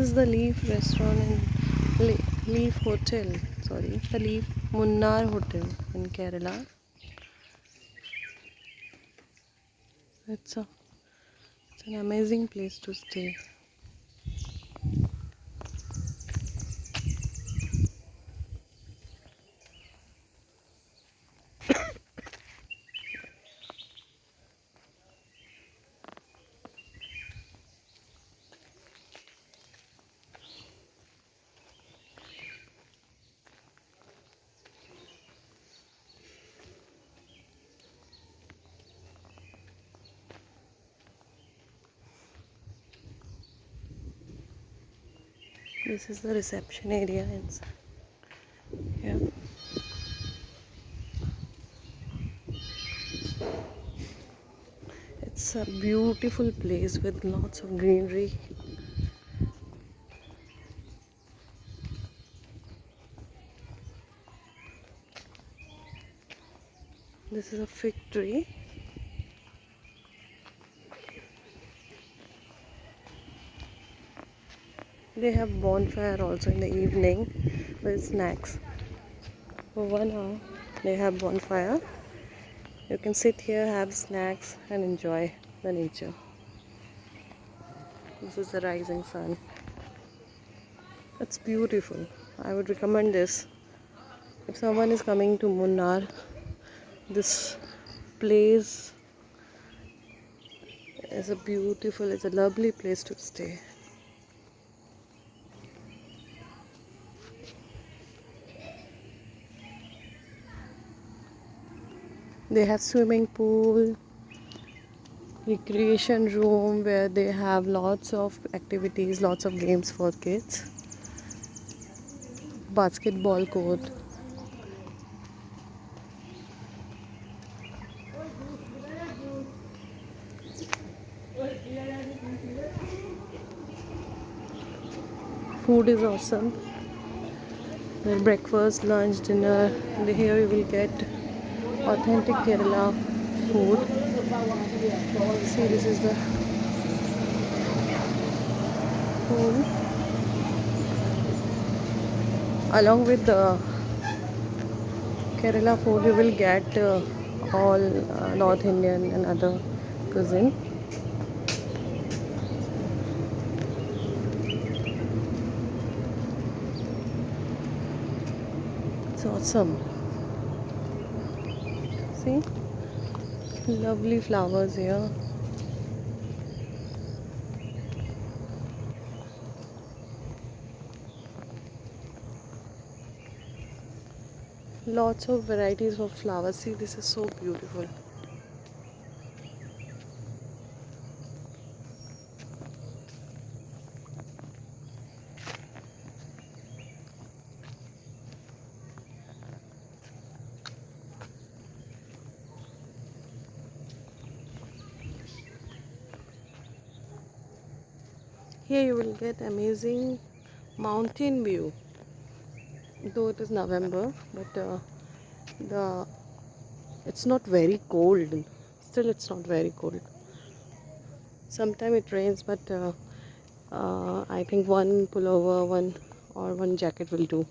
is the Leaf restaurant and Leaf Hotel. Sorry, the Leaf Munnar Hotel in Kerala. It's an amazing place to stay. This is the reception area inside. Yeah. It's a beautiful place with lots of greenery. This is a fig tree. They have bonfire also in the evening with snacks. For 1 hour they have bonfire. You can sit here, have snacks and enjoy the nature. This is the rising sun. It's beautiful. I would recommend this. If someone is coming to Munnar, this place is it's a lovely place to stay. They have swimming pool, recreation room where they have lots of activities, lots of games for kids, basketball court. Food is awesome. Their breakfast, lunch, dinner. Here you will get authentic Kerala food. See, this is the pool. Along with the Kerala food, you will get all North Indian and other cuisine. It's awesome. See, lovely flowers here. Lots of varieties of flowers. See, this is so beautiful. Here you will get amazing mountain view. Though it is November, but it's not very cold. Still, it's not very cold. Sometimes it rains, but I think one pullover, one jacket will do.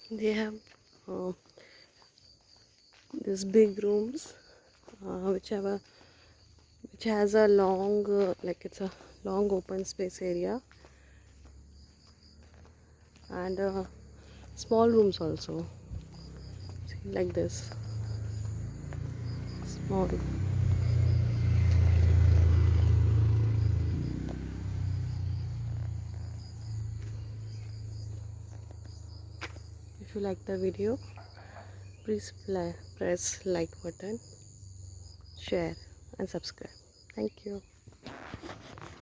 They have these big rooms, which has a long, it's a long open space area, and small rooms also. See, like this, small. If you like the video, Please press like button, share and subscribe. Thank you.